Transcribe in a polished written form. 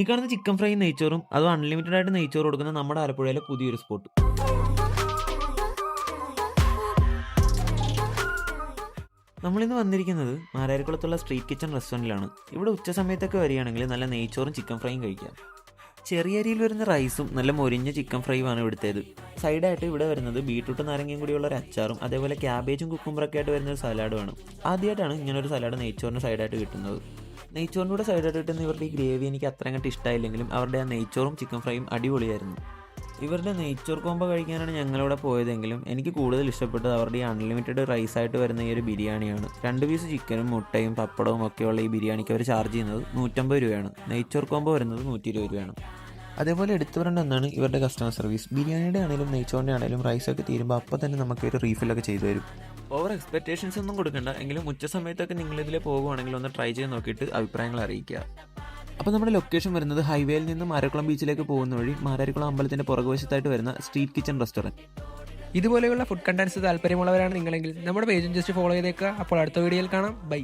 ഈ കാണുന്ന ചിക്കൻ ഫ്രൈയും നെയ്ച്ചോറും അതും അൺലിമിറ്റഡ് ആയിട്ട് നെയ്ച്ചോറ് കൊടുക്കുന്ന നമ്മുടെ ആലപ്പുഴയിലെ പുതിയൊരു സ്പോട്ട്. നമ്മളിന്ന് വന്നിരിക്കുന്നത് മാരാരിക്കുളത്തുള്ള സ്ട്രീറ്റ് കിച്ചൺ റെസ്റ്റോറൻറ്റിലാണ്. ഇവിടെ ഉച്ച സമയത്തൊക്കെ വരികയാണെങ്കിൽ നല്ല നെയ്ച്ചോറും ചിക്കൻ ഫ്രൈയും കഴിക്കാം. ചെറിയ അരിയിൽ വരുന്ന റൈസും നല്ല മൊരിഞ്ഞ ചിക്കൻ ഫ്രൈയുമാണ് ഇവിടുത്തേത്. സൈഡായിട്ട് ഇവിടെ വരുന്നത് ബീട്രൂട്ട് നാരങ്ങയും കൂടിയുള്ള ഒരു അച്ചാറും അതേപോലെ ക്യാബേജും കുക്കുംബറൊക്കെ ആയിട്ട് വരുന്ന ഒരു സലാഡുമാണ്. ആദ്യമായിട്ടാണ് ഇങ്ങനൊരു സലാഡ് നെയ്ച്ചോറിന് സൈഡായിട്ട് കിട്ടുന്നത്. നെയ്ച്ചോറിൻ്റെ കൂടെ സൈഡായിട്ട് കിട്ടുന്ന ഇവരുടെ ഈ ഗ്രേവി എനിക്ക് അത്ര അങ്ങോട്ട് ഇഷ്ടമായില്ലെങ്കിലും അവരുടെ ആ നെയ്ച്ചോറും ചിക്കൻ ഫ്രൈയും അടിപൊളിയായിരുന്നു. ഇവരുടെ നെയ്ച്ചോർ കോമ്പോ കഴിക്കാനാണ് ഞങ്ങളിവിടെ പോയതെങ്കിലും എനിക്ക് കൂടുതൽ ഇഷ്ടപ്പെട്ടത് അവരുടെ ഈ അൺലിമിറ്റഡ് റൈസായിട്ട് വരുന്ന ഈ ഒരു ബിരിയാണിയാണ്. 2 പീസ് ചിക്കനും മുട്ടയും പപ്പടവും ഒക്കെയുള്ള ഈ ബിരിയാണിക്ക് അവർ ചാർജ് ചെയ്യുന്നത് 150 രൂപയാണ്. നെയ്ച്ചോർ കോമ്പോ വരുന്നത് 120 രൂപയാണ്. അതേപോലെ എടുത്തു വരേണ്ട ഒന്നാണ് ഇവരുടെ കസ്റ്റമർ സർവീസ്. ബിരിയാണിയുടെ ആണെങ്കിലും നെയ്ച്ചോറിൻ്റെ ആണെങ്കിലും റൈസൊക്കെ തീരുമ്പോൾ അപ്പോൾ തന്നെ നമുക്ക് ഒരു റീഫില്ലൊക്കെ ചെയ്തു തരും. ഓവർ എക്സ്പെക്റ്റേഷൻസ് ഒന്നും കൊടുക്കണ്ട, എങ്കിലും ഉച്ച സമയത്തൊക്കെ നിങ്ങളിതിൽ പോകുവാണെങ്കിൽ ഒന്ന് ട്രൈ ചെയ്ത് നോക്കിയിട്ട് അഭിപ്രായങ്ങൾ അറിയിക്കുക. അപ്പോൾ നമ്മുടെ ലൊക്കേഷൻ വരുന്നത് ഹൈവേയിൽ നിന്ന് മാരാരിക്കുളം ബീച്ചിലേക്ക് പോകുന്ന വഴി മാരാരിക്കുളം അമ്പലത്തിൻ്റെ പുറകുവശത്തായിട്ട് വരുന്ന സ്ട്രീറ്റ് കിച്ചൺ റെസ്റ്റോറൻറ്റ്. ഇതുപോലെയുള്ള ഫുഡ് കണ്ടൻസ് താല്പര്യമുള്ളവരാണ് നിങ്ങളെങ്കിൽ നമ്മുടെ പേജും ജസ്റ്റ് ഫോളോ ചെയ്തേക്കുക. അപ്പോൾ അടുത്ത വീഡിയോയിൽ കാണാം. ബൈ.